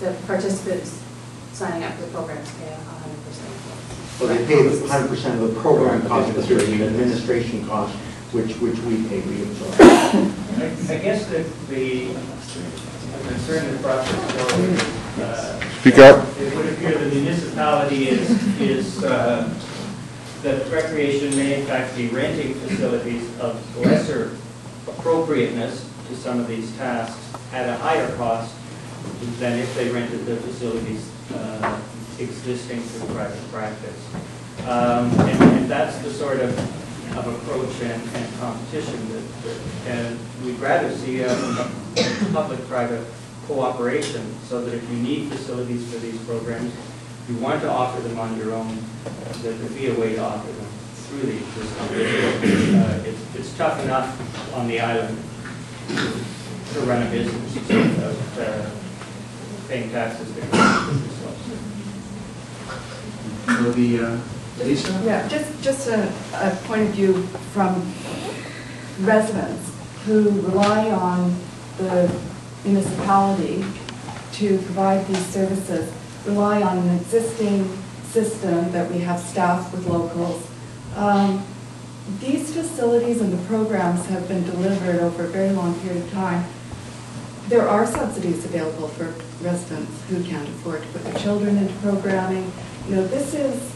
the participants signing up for the programs pay 100%. So they pay 100% of the program cost, but there's an administration cost, which we pay, we absorb. I guess that the concern that brought this forward, Speak up. it would appear the municipality is that recreation may in fact be renting facilities of lesser appropriateness to some of these tasks at a higher cost than if they rented the facilities existing through private practice. And that's the sort of approach and competition that we'd rather see a public-private cooperation, so that if you need facilities for these programs, you want to offer them on your own, there could be a way to offer them through the existing. It's tough enough on the island to run a business without paying taxes to So the Lisa? Yeah, just a point of view from residents who rely on the municipality to provide these services, rely on an existing system that we have staffed with locals. These facilities and the programs have been delivered over a very long period of time. There are subsidies available for residents who can't afford to put their children into programming. You know, this is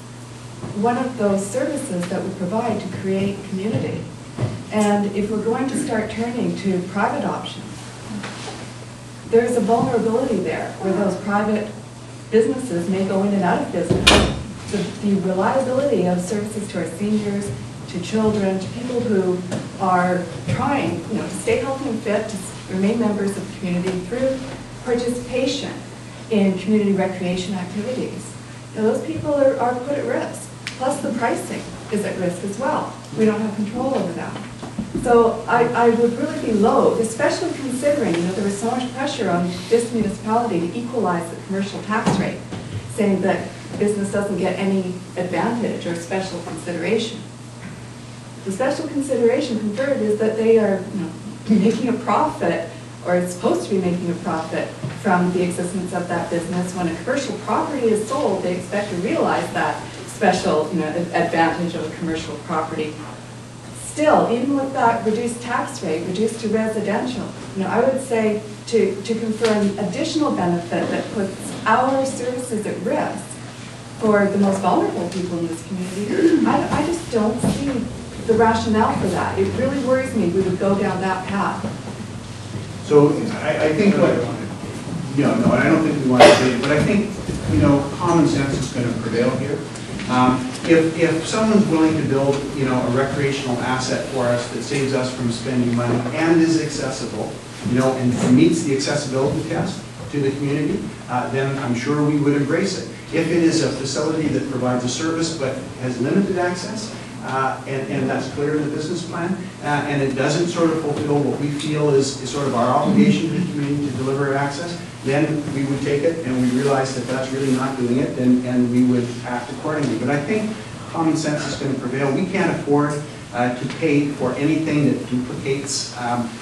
one of those services that we provide to create community. And if we're going to start turning to private options, there's a vulnerability there where those private businesses may go in and out of business. The reliability of services to our seniors, to children, to people who are trying, to stay healthy and fit, to remain members of the community through participation in community recreation activities. Those people are put at risk. Plus the pricing is at risk as well. We don't have control over that. So I would really be loath, especially considering there was so much pressure on this municipality to equalize the commercial tax rate, saying that business doesn't get any advantage or special consideration. The special consideration conferred is that they are making a profit, or it's supposed to be making a profit from the existence of that business. When a commercial property is sold, they expect to realize that special advantage of a commercial property. Still, even with that reduced tax rate, reduced to residential, I would say to confer an additional benefit that puts our services at risk for the most vulnerable people in this community, I just don't see the rationale for that. It really worries me we would go down that path. So I think what, no, I don't think we want to say it, but I think, common sense is going to prevail here. If someone's willing to build, a recreational asset for us that saves us from spending money and is accessible, and meets the accessibility test to the community, then I'm sure we would embrace it. If it is a facility that provides a service but has limited access, and that's clear in the business plan, and it doesn't sort of fulfill what we feel is sort of our obligation to the community to deliver access, then we would take it, and we realize that that's really not doing it, and we would act accordingly. But I think common sense is going to prevail. We can't afford to pay for anything that duplicates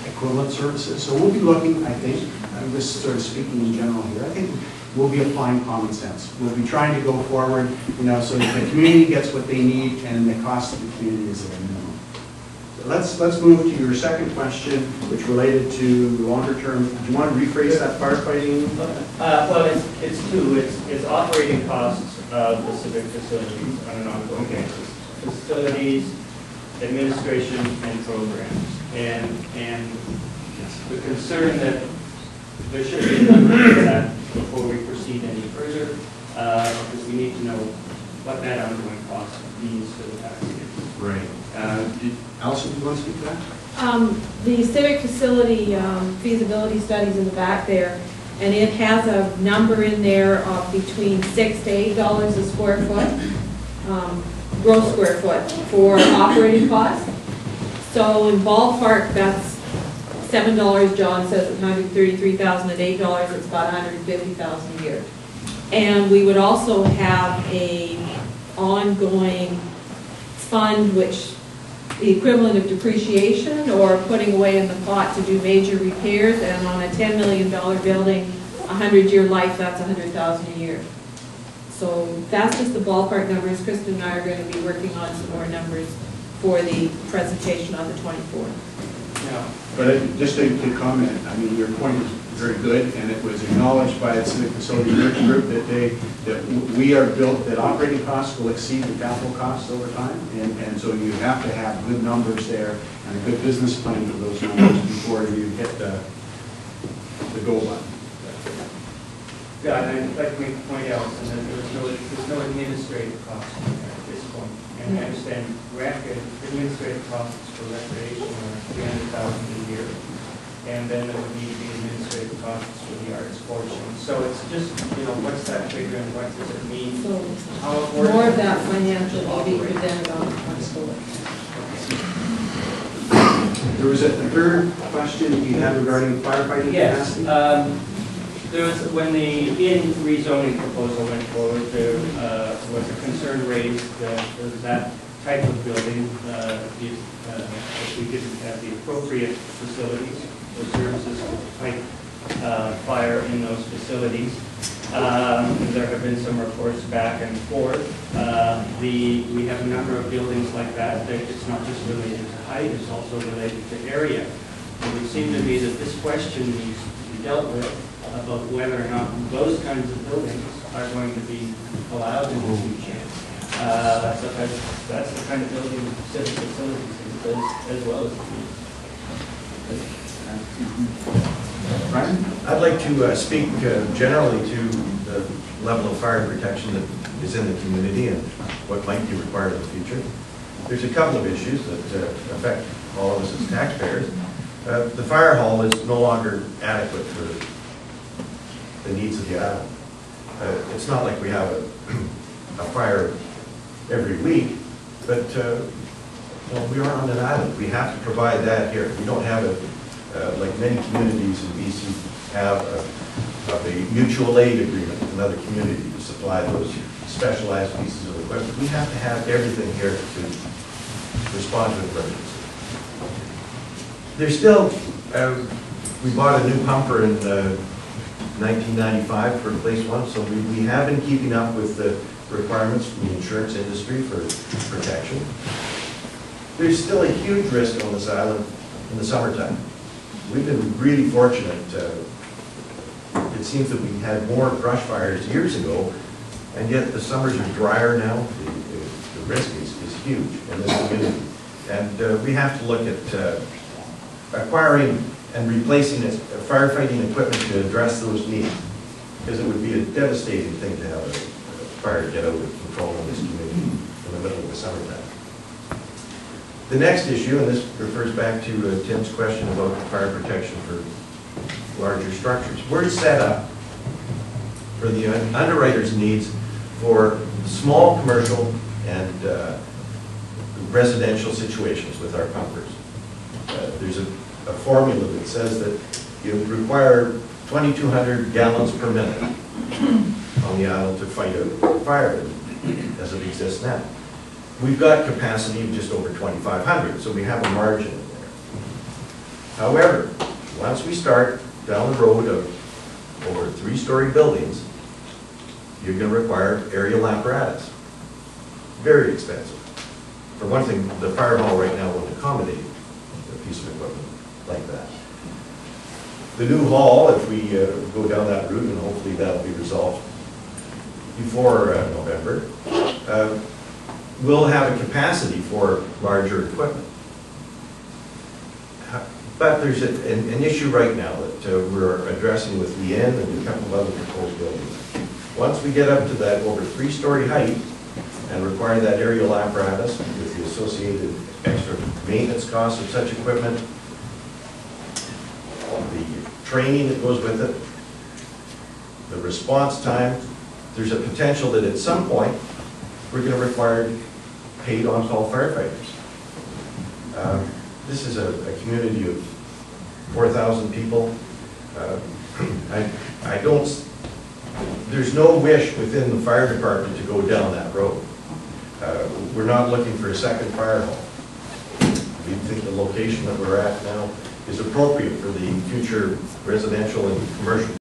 equivalent services. So we'll be looking, I think, I'm just sort of speaking in general here, I think we'll be applying common sense. We'll be trying to go forward, so that the community gets what they need and the cost of the community is at a minimum. So let's move to your second question, which related to longer term. Do you want to rephrase that firefighting? Well, it's two. It's operating costs of the civic facilities on an ongoing basis. Facilities, administration, and programs. And the concern that there should be a number of that before we proceed any further, because we need to know what that ongoing cost means for the taxpayers. Right. Alison, do you want to speak to that? The civic facility feasibility studies in the back there, and it has a number in there of between $6 to $8 a square foot, gross square foot for operating costs. So in ballpark, that's $7. John says it's $133,000 at $8. It's about $150,000 a year. And we would also have a ongoing fund, which the equivalent of depreciation or putting away in the pot to do major repairs. And on a $10 million building, 100-year life, that's 100,000 a year. So that's just the ballpark numbers. Kristen and I are going to be working on some more numbers for the presentation on the 24th. Yeah. But just to comment, I mean, your point is very good, and it was acknowledged by the Civic Facility Working Group that we are built, that operating costs will exceed the capital costs over time, and so you have to have good numbers there and a good business plan for those numbers before you hit the goal line. Yeah, and I'd like to make a point, Allison, that there's no administrative cost at this point. And I understand administrative costs for recreation are $300,000 a year. And then there would need to be administrative costs for the arts portion. So it's just, what's that figure and what does it mean? So How important more of that financial will be presented on the board. There was a third question you had regarding firefighting Yes. capacity? There was, when the rezoning proposal went forward, there was a concern raised that type of building, if we didn't have the appropriate facilities or services to fight fire in those facilities. There have been some reports back and forth. We have a number of buildings like that. It's not just related to height, it's also related to area. It would seem to me that this question needs to be dealt with about whether or not those kinds of buildings are going to be allowed in the future. That's the kind of building civic facilities as well as Brian? I'd like to speak generally to the level of fire protection that is in the community and what might be required in the future. There's a couple of issues that affect all of us as taxpayers. The fire hall is no longer adequate for the needs of the island. It's not like we have a fire every week, but we are on an island. We have to provide that here. We don't have it like many communities in BC have a mutual aid agreement with another community to supply those specialized pieces of equipment. We have to have everything here to respond to emergency. There's still, we bought a new pumper in 1995 for phase one, so we have been keeping up with the requirements from the insurance industry for protection. There's still a huge risk on this island in the summertime. We've been really fortunate. It seems that we had more brush fires years ago, and yet the summers are drier now. The risk is huge in this community. And we have to look at acquiring and replacing firefighting equipment to address those needs, because it would be a devastating thing to have a fire get out of control in this community in the middle of the summertime. The next issue, and this refers back to Tim's question about fire protection for larger structures. We're set up for the underwriter's needs for small commercial and residential situations with our pumpers. There's a formula that says that you require 2,200 gallons per minute on the island to fight a fire as it exists now. We've got capacity of just over 2,500, so we have a margin in there. However, once we start down the road of over 3-story buildings, you're going to require aerial apparatus. Very expensive. For one thing, the fire hall right now won't accommodate a piece of equipment like that. The new hall, if we go down that route, and hopefully that'll be resolved before November, will have a capacity for larger equipment. But there's an issue right now that we're addressing with Leanne and a couple of other proposed buildings. Once we get up to that over 3-story height and require that aerial apparatus with the associated extra maintenance costs of such equipment, the training that goes with it, the response time, there's a potential that at some point we're going to require paid on-call firefighters. This is a community of 4,000 people. I don't, there's no wish within the fire department to go down that road. We're not looking for a second fire hall. We think the location that we're at now is appropriate for the future residential and commercial